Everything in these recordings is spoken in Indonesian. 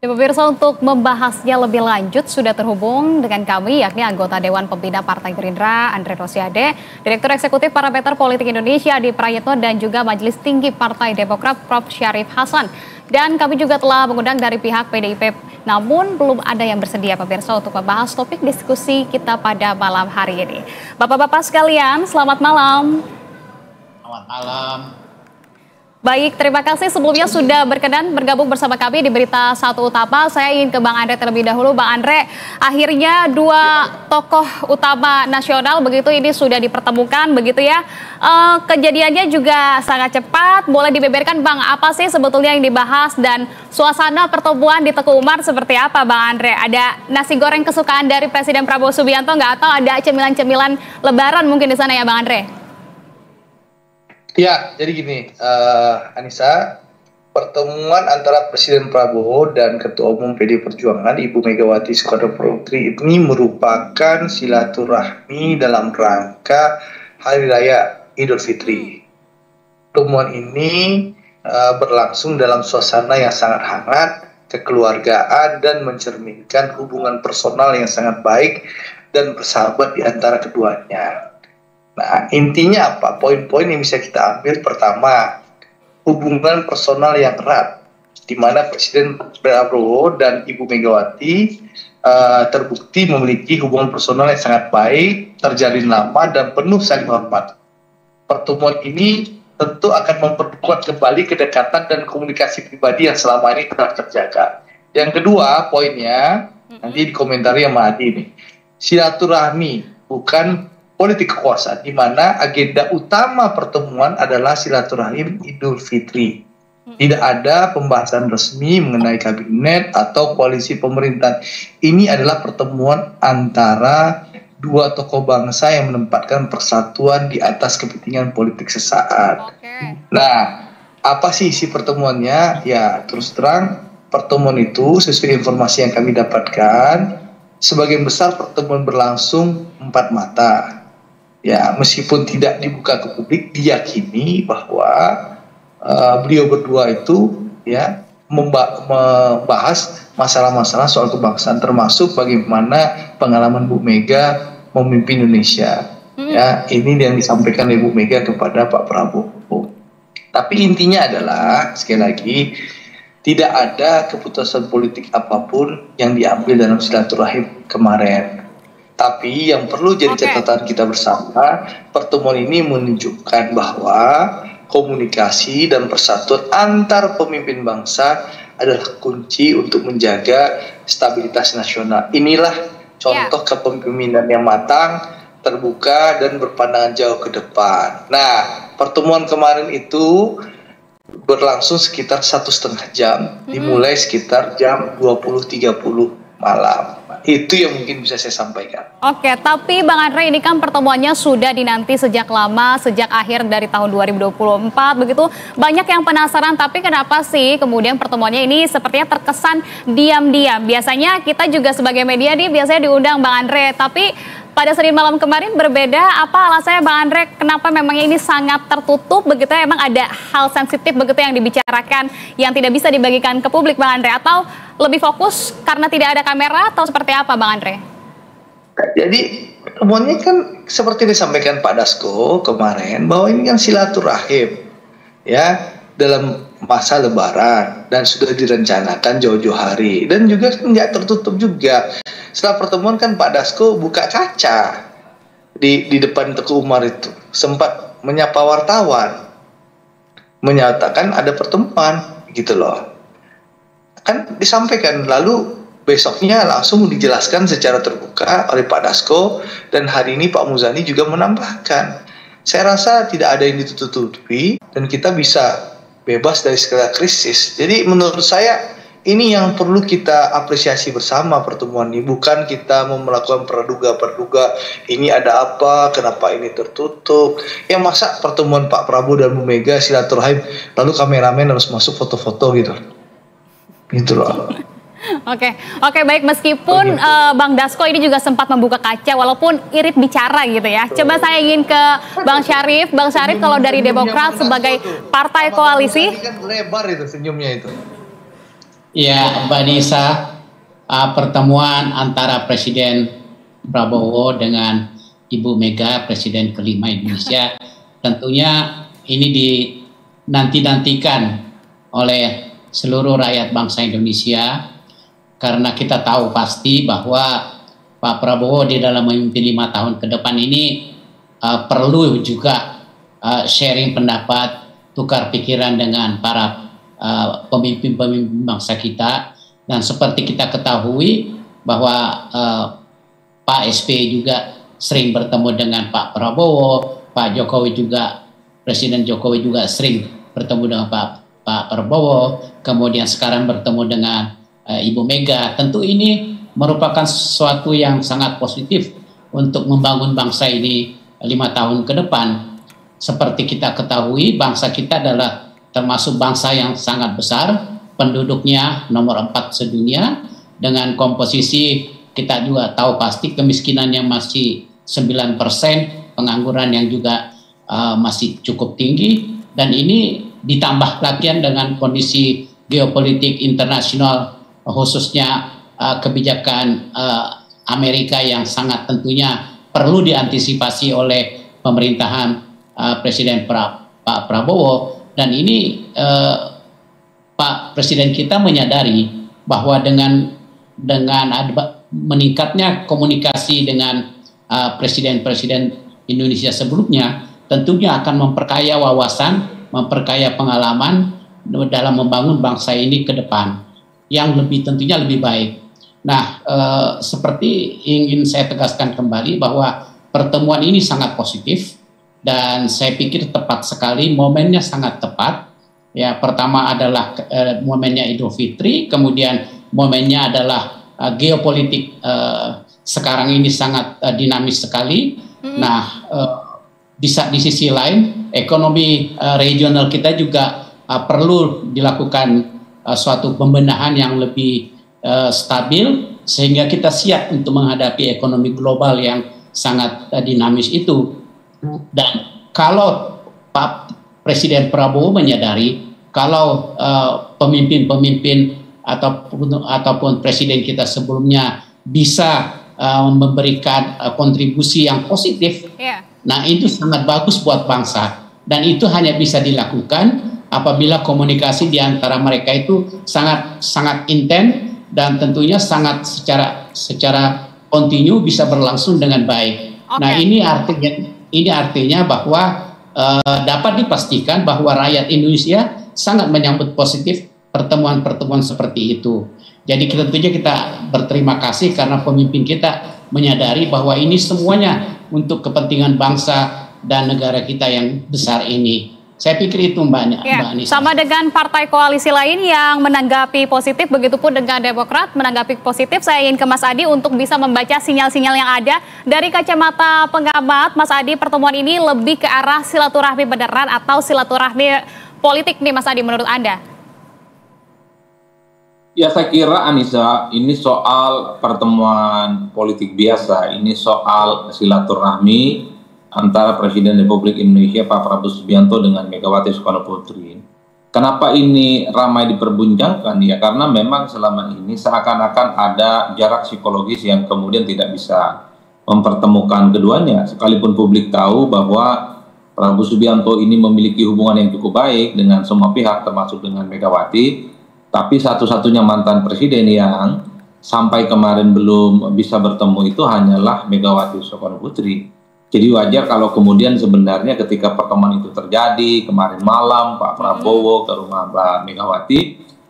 Ya, pemirsa, untuk membahasnya lebih lanjut sudah terhubung dengan kami yakni anggota Dewan Pembina Partai Gerindra Andre Rosiade, Direktur Eksekutif Parameter Politik Indonesia Adi Prayitno dan juga Majelis Tinggi Partai Demokrat Prof. Syarif Hasan. Dan kami juga telah mengundang dari pihak PDIP, namun belum ada yang bersedia pemirsa untuk membahas topik diskusi kita pada malam hari ini. Bapak-bapak sekalian, selamat malam. Selamat malam. Baik, terima kasih sebelumnya sudah berkenan bergabung bersama kami di Berita Satu Utama. Saya ingin ke Bang Andre terlebih dahulu. Bang Andre, akhirnya dua tokoh utama nasional begitu ini sudah dipertemukan begitu ya. Kejadiannya juga sangat cepat. Boleh dibeberkan Bang, apa sih sebetulnya yang dibahas dan suasana pertemuan di Teguh Umar seperti apa Bang Andre? Ada nasi goreng kesukaan dari Presiden Prabowo Subianto nggak, atau ada cemilan-cemilan Lebaran mungkin di sana ya Bang Andre? Ya, jadi gini, Anissa, pertemuan antara Presiden Prabowo dan Ketua Umum PDI Perjuangan, Ibu Megawati Soekarno Putri ini merupakan silaturahmi dalam rangka Hari Raya Idul Fitri. Pertemuan ini berlangsung dalam suasana yang sangat hangat, kekeluargaan, dan mencerminkan hubungan personal yang sangat baik dan bersahabat di antara keduanya. Nah, intinya apa? Poin-poin yang bisa kita ambil, pertama, hubungan personal yang erat, di mana Presiden Prabowo dan Ibu Megawati terbukti memiliki hubungan personal yang sangat baik, terjalin lama, dan penuh saling hormat. Pertemuan ini tentu akan memperkuat kembali kedekatan dan komunikasi pribadi yang selama ini telah terjaga. Yang kedua, poinnya, nanti dikomentari sama Adi nih, silaturahmi, bukan politik kekuasaan, di mana agenda utama pertemuan adalah silaturahim Idul Fitri. Tidak ada pembahasan resmi mengenai kabinet atau koalisi pemerintahan. Ini adalah pertemuan antara dua tokoh bangsa yang menempatkan persatuan di atas kepentingan politik sesaat. Nah, apa sih isi pertemuannya? Ya, terus terang pertemuan itu sesuai informasi yang kami dapatkan, sebagian besar pertemuan berlangsung 4 mata. Ya, meskipun tidak dibuka ke publik, diyakini bahwa beliau berdua itu ya membahas masalah-masalah soal kebangsaan, termasuk bagaimana pengalaman Bu Mega memimpin Indonesia. Ya, ini yang disampaikan oleh Bu Mega kepada Pak Prabowo. Tapi intinya adalah, sekali lagi, tidak ada keputusan politik apapun yang diambil dalam silaturahim kemarin. Tapi yang perlu jadi catatan kita bersama, pertemuan ini menunjukkan bahwa komunikasi dan persatuan antar pemimpin bangsa adalah kunci untuk menjaga stabilitas nasional. Inilah contoh kepemimpinan yang matang, terbuka, dan berpandangan jauh ke depan. Nah, pertemuan kemarin itu berlangsung sekitar 1,5 jam, dimulai sekitar jam 20.30 malam. Itu yang mungkin bisa saya sampaikan. Oke, tapi Bang Andre, ini kan pertemuannya sudah dinanti sejak lama, sejak akhir dari tahun 2024 begitu. Banyak yang penasaran, tapi kenapa sih kemudian pertemuannya ini sepertinya terkesan diam-diam? Biasanya kita juga sebagai media nih biasanya diundang Bang Andre, tapi pada Senin malam kemarin berbeda. Apa alasannya Bang Andre? Kenapa memangnya ini sangat tertutup begitu? Emang ada hal sensitif begitu yang dibicarakan yang tidak bisa dibagikan ke publik Bang Andre? Atau lebih fokus karena tidak ada kamera atau seperti apa Bang Andre? Jadi pertemuannya kan seperti disampaikan Pak Dasko kemarin, bahwa ini kan silaturahim ya dalam masa Lebaran dan sudah direncanakan jauh-jauh hari, dan juga nggak tertutup juga. Setelah pertemuan kan Pak Dasko buka kaca di depan Teguh Umar itu, sempat menyapa wartawan, menyatakan ada pertemuan gitu loh. Kan disampaikan, lalu besoknya langsung dijelaskan secara terbuka oleh Pak Dasko, dan hari ini Pak Muzani juga menambahkan. Saya rasa tidak ada yang ditutup-tutupi dan kita bisa bebas dari segala krisis. Jadi menurut saya ini yang perlu kita apresiasi bersama pertemuan ini, bukan kita mau melakukan praduga-praduga ini ada apa, kenapa ini tertutup. Ya masa pertemuan Pak Prabowo dan Bu Mega silaturahim lalu kameramen harus masuk foto-foto gitu. Gitu loh. Oke, baik, meskipun Bang Dasko ini juga sempat membuka kaca walaupun irit bicara gitu ya. Coba saya ingin ke Bang Syarif. Bang Syarif, kalau dari Demokrat sebagai partai koalisi, kan lebar itu senyumnya itu. Ya, Mbak Nisa, pertemuan antara Presiden Prabowo dengan Ibu Mega, Presiden kelima Indonesia, tentunya ini dinanti-nantikan oleh seluruh rakyat bangsa Indonesia, karena kita tahu pasti bahwa Pak Prabowo di dalam memimpin 5 tahun ke depan ini perlu juga sharing pendapat, tukar pikiran dengan para pemimpin-pemimpin bangsa kita. Dan seperti kita ketahui bahwa Pak SBY juga sering bertemu dengan Pak Prabowo, Pak Jokowi juga, Presiden Jokowi juga sering bertemu dengan Pak Prabowo, kemudian sekarang bertemu dengan Ibu Mega. Tentu ini merupakan sesuatu yang sangat positif untuk membangun bangsa ini 5 tahun ke depan. Seperti kita ketahui, bangsa kita adalah termasuk bangsa yang sangat besar, penduduknya nomor 4 sedunia, dengan komposisi kita juga tahu pasti kemiskinannya masih 9%, pengangguran yang juga masih cukup tinggi, dan ini ditambah lagi dengan kondisi geopolitik internasional, khususnya kebijakan Amerika yang sangat tentunya perlu diantisipasi oleh pemerintahan Presiden Pak Prabowo. Dan ini Pak Presiden kita menyadari bahwa dengan meningkatnya komunikasi dengan presiden-presiden Indonesia sebelumnya, tentunya akan memperkaya wawasan, memperkaya pengalaman dalam membangun bangsa ini ke depan yang tentunya lebih baik. Nah, seperti ingin saya tegaskan kembali bahwa pertemuan ini sangat positif dan saya pikir tepat sekali, momennya sangat tepat. Ya, pertama adalah momennya Idul Fitri, kemudian momennya adalah geopolitik sekarang ini sangat dinamis sekali. Nah, di sisi lain, ekonomi regional kita juga perlu dilakukan suatu pembenahan yang lebih stabil, sehingga kita siap untuk menghadapi ekonomi global yang sangat dinamis itu. Dan kalau Pak Presiden Prabowo menyadari kalau pemimpin-pemimpin ataupun presiden kita sebelumnya bisa memberikan kontribusi yang positif, nah itu sangat bagus buat bangsa, dan itu hanya bisa dilakukan apabila komunikasi di antara mereka itu sangat intens dan tentunya sangat secara kontinu bisa berlangsung dengan baik. Nah, ini artinya bahwa dapat dipastikan bahwa rakyat Indonesia sangat menyambut positif pertemuan-pertemuan seperti itu. Jadi tentunya kita berterima kasih karena pemimpin kita menyadari bahwa ini semuanya untuk kepentingan bangsa dan negara kita yang besar ini. Saya pikir itu Mbak Nisa. Sama dengan partai koalisi lain yang menanggapi positif, begitupun dengan Demokrat menanggapi positif. Saya ingin ke Mas Adi untuk bisa membaca sinyal-sinyal yang ada. Dari kacamata pengamat, Mas Adi, pertemuan ini lebih ke arah silaturahmi beneran atau silaturahmi politik nih Mas Adi menurut Anda? Ya, saya kira Anissa, ini soal pertemuan politik biasa, ini soal silaturahmi antara Presiden Republik Indonesia Pak Prabowo Subianto dengan Megawati Soekarno Putri. Kenapa ini ramai diperbincangkan? Ya karena memang selama ini seakan-akan ada jarak psikologis yang kemudian tidak bisa mempertemukan keduanya. Sekalipun publik tahu bahwa Prabowo Subianto ini memiliki hubungan yang cukup baik dengan semua pihak termasuk dengan Megawati, tapi satu-satunya mantan presiden yang sampai kemarin belum bisa bertemu itu hanyalah Megawati Soekarno Putri. Jadi wajar kalau kemudian sebenarnya ketika pertemuan itu terjadi kemarin malam Pak Prabowo ke rumah Mbak Megawati,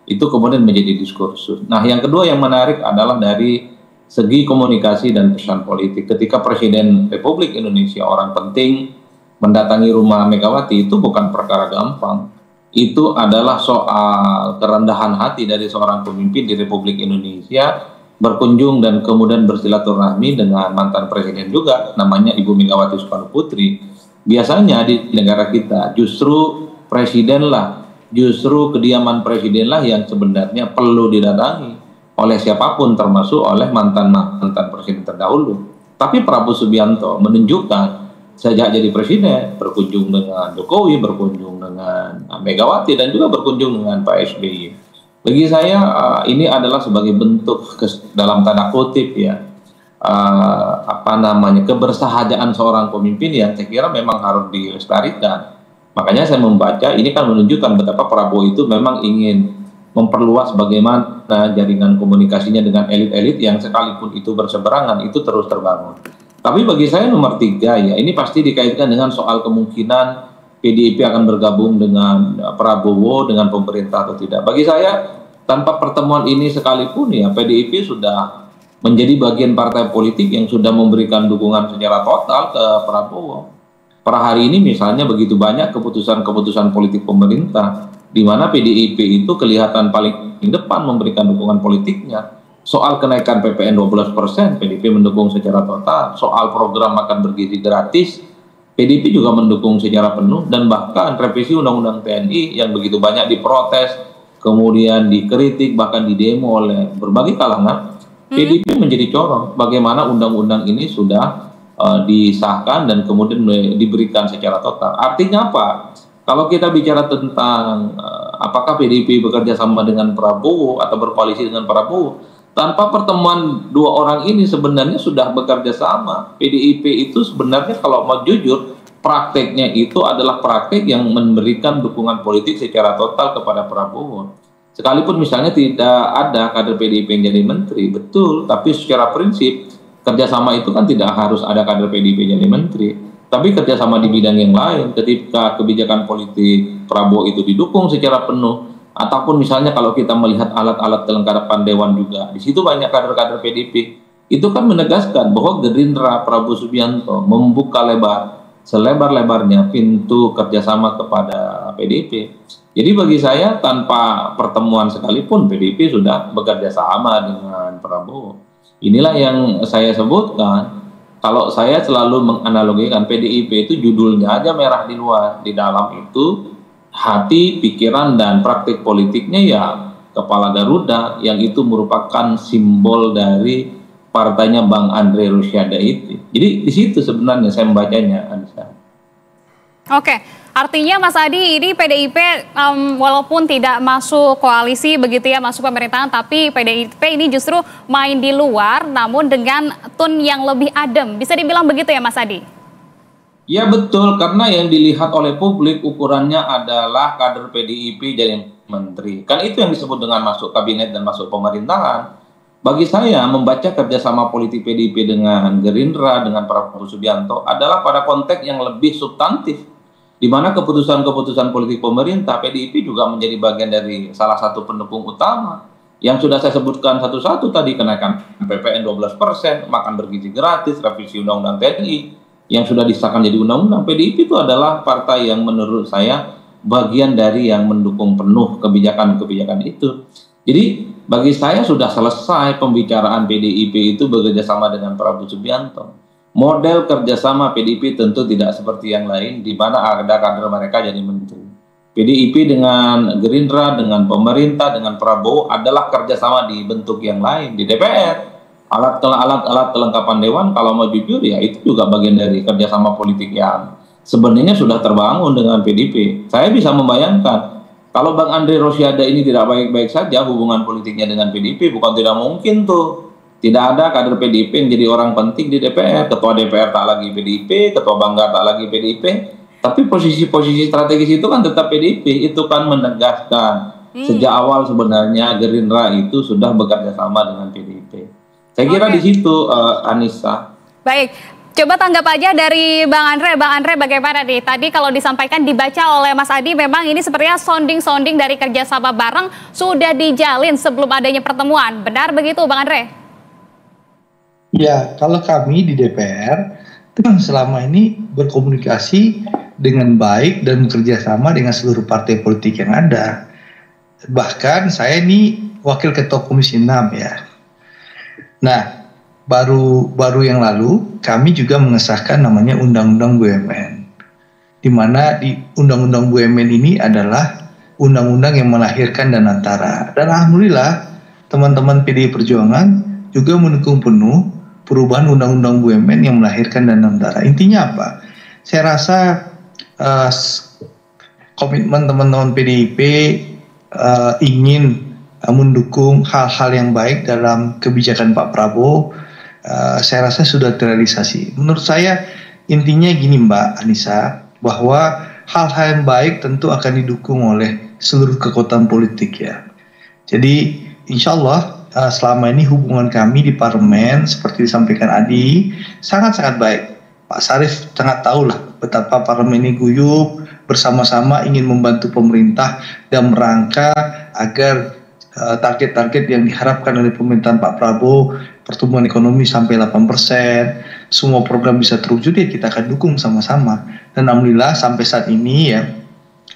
itu kemudian menjadi diskursus. Nah, yang kedua yang menarik adalah dari segi komunikasi dan pesan politik. Ketika Presiden Republik Indonesia, orang penting, mendatangi rumah Megawati, itu bukan perkara gampang. Itu adalah soal kerendahan hati dari seorang pemimpin di Republik Indonesia berkunjung dan kemudian bersilaturahmi dengan mantan presiden juga, namanya Ibu Megawati Soekarno Putri. Biasanya di negara kita justru kediaman presiden lah yang sebenarnya perlu didatangi oleh siapapun, termasuk oleh mantan presiden terdahulu. Tapi Prabowo Subianto menunjukkan sejak jadi presiden berkunjung dengan Jokowi, berkunjung dengan Megawati, dan juga berkunjung dengan Pak SBY. Bagi saya ini adalah sebagai bentuk dalam tanda kutip ya, kebersahajaan seorang pemimpin yang saya kira memang harus dilestarikan. Makanya saya membaca ini kan menunjukkan betapa Prabowo itu memang ingin memperluas bagaimana jaringan komunikasinya dengan elit-elit yang sekalipun itu berseberangan itu terus terbangun. Tapi bagi saya nomor 3 ya, ini pasti dikaitkan dengan soal kemungkinan PDIP akan bergabung dengan Prabowo dengan pemerintah atau tidak. Bagi saya tanpa pertemuan ini sekalipun ya PDIP sudah menjadi bagian partai politik yang sudah memberikan dukungan secara total ke Prabowo. Per hari ini misalnya begitu banyak keputusan-keputusan politik pemerintah di mana PDIP itu kelihatan paling depan memberikan dukungan politiknya. Soal kenaikan PPN 12%, PDIP mendukung secara total. Soal program makan bergizi gratis, PDIP juga mendukung secara penuh. Dan bahkan revisi Undang-Undang TNI yang begitu banyak diprotes, kemudian dikritik, bahkan didemo oleh berbagai kalangan, PDIP menjadi corong bagaimana undang-undang ini sudah disahkan dan kemudian diberikan secara total. Artinya apa? Kalau kita bicara tentang apakah PDIP bekerja sama dengan Prabowo atau berkoalisi dengan Prabowo, tanpa pertemuan dua orang ini sebenarnya sudah bekerja sama. PDIP itu sebenarnya kalau mau jujur, prakteknya itu adalah praktek yang memberikan dukungan politik secara total kepada Prabowo. Sekalipun misalnya tidak ada kader PDIP yang jadi menteri, betul, tapi secara prinsip kerjasama itu kan tidak harus ada kader PDIP jadi menteri, tapi kerjasama di bidang yang lain. Ketika kebijakan politik Prabowo itu didukung secara penuh, ataupun misalnya kalau kita melihat alat-alat kelengkapan Dewan juga, di situ banyak kader-kader PDIP. Itu kan menegaskan bahwa Gerindra Prabowo Subianto membuka selebar-lebarnya pintu kerjasama kepada PDIP. Jadi bagi saya tanpa pertemuan sekalipun PDIP sudah bekerja sama dengan Prabowo. Inilah yang saya sebutkan. Kalau saya selalu menganalogikan PDIP itu judulnya aja merah di luar, di dalam itu hati, pikiran, dan praktik politiknya ya kepala Garuda, yang itu merupakan simbol dari partainya Bang Andre Rosiade itu. Jadi di situ sebenarnya saya membacanya, Anissa. Oke, artinya Mas Adi ini PDIP walaupun tidak masuk koalisi begitu ya, masuk pemerintahan, tapi PDIP ini justru main di luar namun dengan tone yang lebih adem. Bisa dibilang begitu ya Mas Adi? Ya betul, karena yang dilihat oleh publik ukurannya adalah kader PDIP jadi menteri. Kan itu yang disebut dengan masuk kabinet dan masuk pemerintahan. Bagi saya membaca kerjasama politik PDIP dengan Gerindra, dengan Prabowo Subianto adalah pada konteks yang lebih substantif. Di mana keputusan-keputusan politik pemerintah, PDIP juga menjadi bagian dari salah satu pendukung utama. Yang sudah saya sebutkan satu-satu tadi, kenaikan PPN 12%, makan bergizi gratis, revisi Undang-Undang TNI, yang sudah disahkan jadi undang-undang. PDIP itu adalah partai yang menurut saya bagian dari yang mendukung penuh kebijakan-kebijakan itu. Jadi bagi saya sudah selesai pembicaraan PDIP itu bekerja sama dengan Prabowo Subianto. Model kerjasama PDIP tentu tidak seperti yang lain, di mana ada kader mereka jadi menteri. PDIP dengan Gerindra, dengan pemerintah, dengan Prabowo adalah kerjasama di bentuk yang lain di DPR. Alat kelengkapan Dewan kalau mau jujur ya itu juga bagian dari kerjasama politik yang sebenarnya sudah terbangun dengan PDIP. Saya bisa membayangkan kalau Bang Andre Rosiade ini tidak baik-baik saja hubungan politiknya dengan PDIP, bukan tidak mungkin tuh tidak ada kader PDIP yang jadi orang penting di DPR. Ketua DPR tak lagi PDIP, Ketua Banggar tak lagi PDIP, tapi posisi-posisi strategis itu kan tetap PDIP. Itu kan menegaskan sejak awal sebenarnya Gerindra itu sudah bekerja sama dengan PDIP. Saya kira di situ, Anissa. Baik, coba tanggap aja dari Bang Andre. Bang Andre bagaimana nih? Tadi kalau disampaikan dibaca oleh Mas Adi, memang ini sepertinya sounding dari kerjasama bareng sudah dijalin sebelum adanya pertemuan. Benar begitu Bang Andre? Ya, kalau kami di DPR selama ini berkomunikasi dengan baik dan bekerja sama dengan seluruh partai politik yang ada. Bahkan saya ini Wakil Ketua Komisi 6 ya. Nah, baru yang lalu kami juga mengesahkan namanya Undang-Undang BUMN, di mana di Undang-Undang BUMN ini adalah undang-undang yang melahirkan Danantara. Dan alhamdulillah teman-teman PDI Perjuangan juga mendukung penuh perubahan Undang-Undang BUMN yang melahirkan Danantara. Intinya apa? Saya rasa komitmen teman-teman PDIP ingin mendukung hal-hal yang baik dalam kebijakan Pak Prabowo, saya rasa sudah terrealisasi. Menurut saya intinya gini Mbak Anissa, bahwa hal-hal yang baik tentu akan didukung oleh seluruh kekuatan politik ya. Jadi insya Allah selama ini hubungan kami di parlemen seperti disampaikan Adi sangat-sangat baik. Pak Sarif sangat tahu lah betapa parlemen ini guyup, bersama-sama ingin membantu pemerintah dan merangka agar target-target yang diharapkan oleh pemerintahan Pak Prabowo, pertumbuhan ekonomi sampai 8%, semua program bisa terwujud, ya kita akan dukung sama-sama. Dan alhamdulillah sampai saat ini ya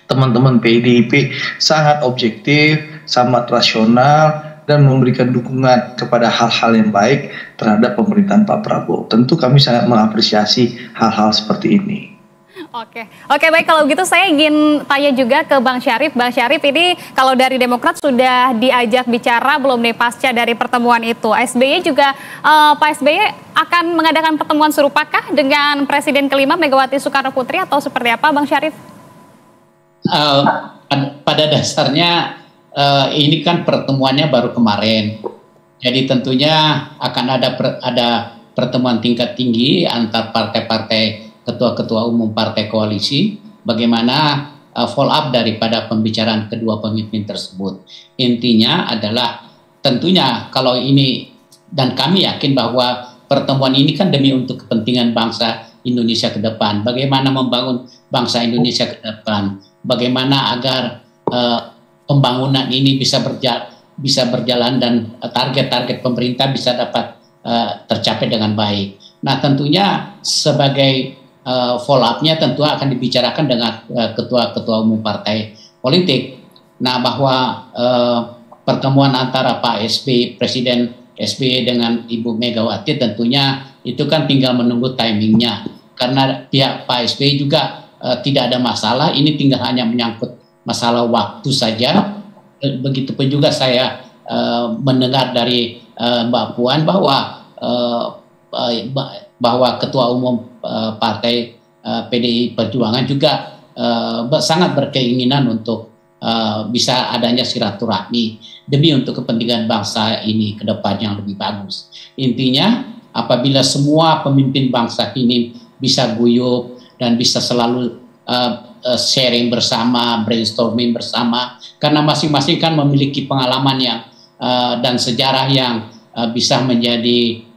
teman-teman PDIP sangat objektif, sangat rasional, dan memberikan dukungan kepada hal-hal yang baik terhadap pemerintahan Pak Prabowo. Tentu kami sangat mengapresiasi hal-hal seperti ini. Oke, baik, kalau gitu saya ingin tanya juga ke Bang Syarif. Bang Syarif, ini kalau dari Demokrat sudah diajak bicara belum nih pasca dari pertemuan itu? SBY juga, Pak SBY akan mengadakan pertemuan serupakah dengan Presiden kelima Megawati Soekarno Putri atau seperti apa Bang Syarif? Pada dasarnya ini kan pertemuannya baru kemarin. Jadi tentunya akan ada pertemuan tingkat tinggi antar partai-partai, ketua-ketua umum partai koalisi, bagaimana follow up daripada pembicaraan kedua pemimpin tersebut. Intinya adalah tentunya kalau ini, dan kami yakin bahwa pertemuan ini kan demi untuk kepentingan bangsa Indonesia ke depan. Bagaimana membangun bangsa Indonesia ke depan, bagaimana agar pembangunan ini bisa berjalan dan target-target pemerintah bisa dapat tercapai dengan baik. Nah tentunya sebagai follow up-nya tentu akan dibicarakan dengan ketua-ketua umum partai politik. Nah, bahwa pertemuan antara Pak SBY, Presiden SBY dengan Ibu Megawati tentunya itu kan tinggal menunggu timingnya. Karena pihak Pak SBY juga tidak ada masalah, ini tinggal hanya menyangkut masalah waktu saja. Begitupun juga saya mendengar dari Mbak Puan bahwa Ketua Umum Partai PDI Perjuangan juga sangat berkeinginan untuk bisa adanya silaturahmi demi untuk kepentingan bangsa ini ke depan yang lebih bagus. Intinya apabila semua pemimpin bangsa ini bisa guyup dan bisa selalu sharing bersama, brainstorming bersama, karena masing-masing kan memiliki pengalaman yang dan sejarah yang bisa menjadi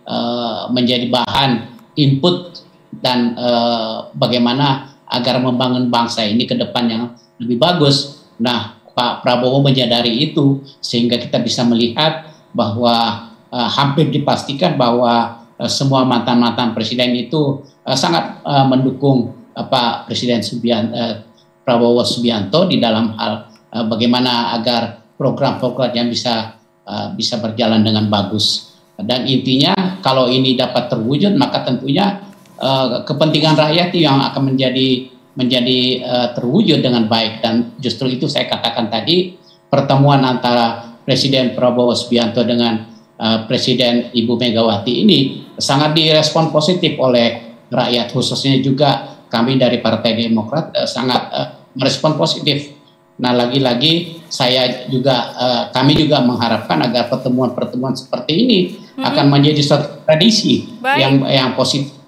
bahan input dan bagaimana agar membangun bangsa ini ke depan yang lebih bagus. Nah, Pak Prabowo menyadari itu sehingga kita bisa melihat bahwa hampir dipastikan bahwa semua mantan-mantan presiden itu sangat mendukung Pak Presiden Prabowo Subianto di dalam hal bagaimana agar program-program yang bisa berjalan dengan bagus. Dan intinya kalau ini dapat terwujud maka tentunya kepentingan rakyat yang akan menjadi terwujud dengan baik. Dan justru itu saya katakan tadi pertemuan antara Presiden Prabowo Subianto dengan Presiden Ibu Megawati ini sangat direspon positif oleh rakyat, khususnya juga kami dari Partai Demokrat sangat merespon positif. Nah lagi-lagi kami juga mengharapkan agar pertemuan-pertemuan seperti ini akan menjadi suatu tradisi yang positif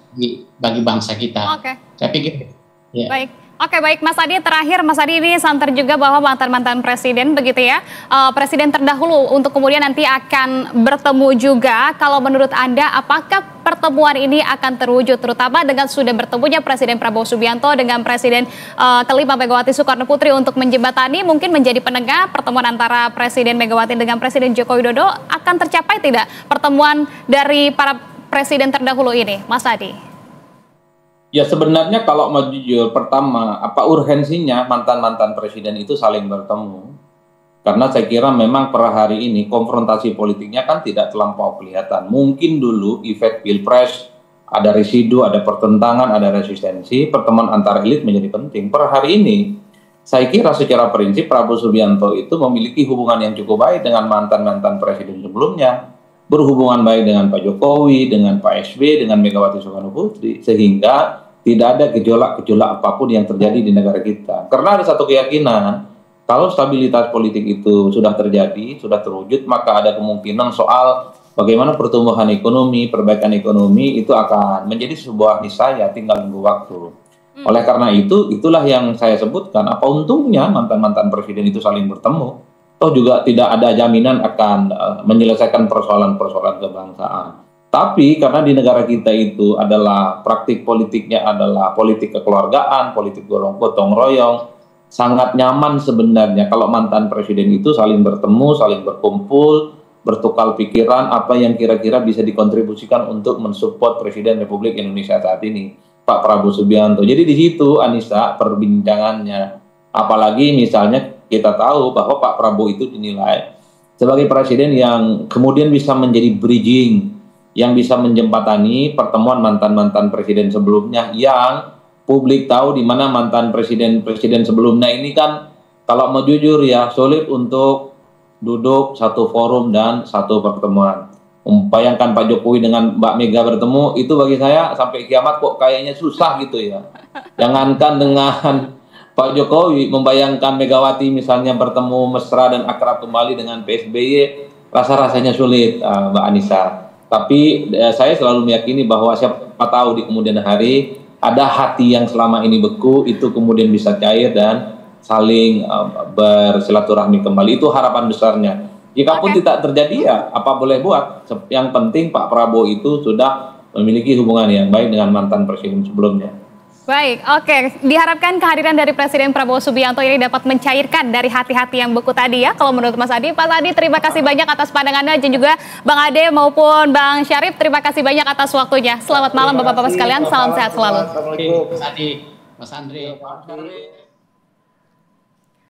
bagi bangsa kita. Saya pikir. Ya. Baik Mas Adi, terakhir Mas Adi, ini santer juga bahwa mantan-mantan presiden begitu ya, presiden terdahulu untuk kemudian nanti akan bertemu juga. Kalau menurut Anda apakah pertemuan ini akan terwujud, terutama dengan sudah bertemunya Presiden Prabowo Subianto dengan Presiden kelima Megawati Soekarno Putri untuk menjembatani mungkin menjadi penengah pertemuan antara Presiden Megawati dengan Presiden Joko Widodo, akan tercapai tidak pertemuan dari para presiden terdahulu ini, Mas Adi? Ya sebenarnya kalau mau jujur, pertama, apa urgensinya mantan-mantan presiden itu saling bertemu? Karena saya kira memang per hari ini konfrontasi politiknya kan tidak terlampau kelihatan. Mungkin dulu efek pilpres, ada residu, ada pertentangan, ada resistensi, pertemuan antar elit menjadi penting. Per hari ini, saya kira secara prinsip Prabowo Subianto itu memiliki hubungan yang cukup baik dengan mantan-mantan presiden sebelumnya. Berhubungan baik dengan Pak Jokowi, dengan Pak SBY, dengan Megawati Soekarno Putri, sehingga tidak ada gejolak-gejolak apapun yang terjadi di negara kita. Karena ada satu keyakinan Kalau stabilitas politik itu sudah terjadi, sudah terwujud, maka ada kemungkinan soal bagaimana pertumbuhan ekonomi, perbaikan ekonomi itu akan menjadi sebuah niscaya, tinggal nunggu waktu. Oleh karena itu, itulah yang saya sebutkan, apa untungnya mantan-mantan presiden itu saling bertemu, toh juga tidak ada jaminan akan menyelesaikan persoalan-persoalan kebangsaan. Tapi karena di negara kita itu adalah praktik politiknya adalah politik kekeluargaan, politik gotong royong, sangat nyaman sebenarnya kalau mantan presiden itu saling bertemu, saling berkumpul, bertukar pikiran apa yang kira-kira bisa dikontribusikan untuk mensupport Presiden Republik Indonesia saat ini, Pak Prabowo Subianto. Jadi di situ Anissa perbincangannya, apalagi misalnya kita tahu bahwa Pak Prabowo itu dinilai sebagai presiden yang kemudian bisa menjadi bridging, yang bisa menjembatani pertemuan mantan-mantan presiden sebelumnya yang publik tahu di mana mantan presiden sebelumnya ini kan kalau mau jujur ya sulit untuk duduk satu forum dan satu pertemuan. Bayangkan Pak Jokowi dengan Mbak Mega bertemu itu bagi saya sampai kiamat kok kayaknya susah gitu ya. Jangankan dengan Pak Jokowi, membayangkan Megawati misalnya bertemu mesra dan akrab kembali dengan PSBY rasa-rasanya sulit, Mbak Anissa. Tapi saya selalu meyakini bahwa siapa tahu di kemudian hari ada hati yang selama ini beku itu kemudian bisa cair dan saling bersilaturahmi kembali. Itu harapan besarnya. Jikapun tidak terjadi ya apa boleh buat. Yang penting Pak Prabowo itu sudah memiliki hubungan yang baik dengan mantan presiden sebelumnya. Baik, oke. Diharapkan kehadiran dari Presiden Prabowo Subianto ini dapat mencairkan dari hati-hati yang beku tadi ya. Kalau menurut Mas Adi, Pak Adi terima kasih banyak atas pandangannya dan juga Bang Ade maupun Bang Syarif terima kasih banyak atas waktunya. Selamat malam Bapak-Bapak sekalian, salam sehat selalu. Assalamualaikum. Mas Adi, Mas Andre.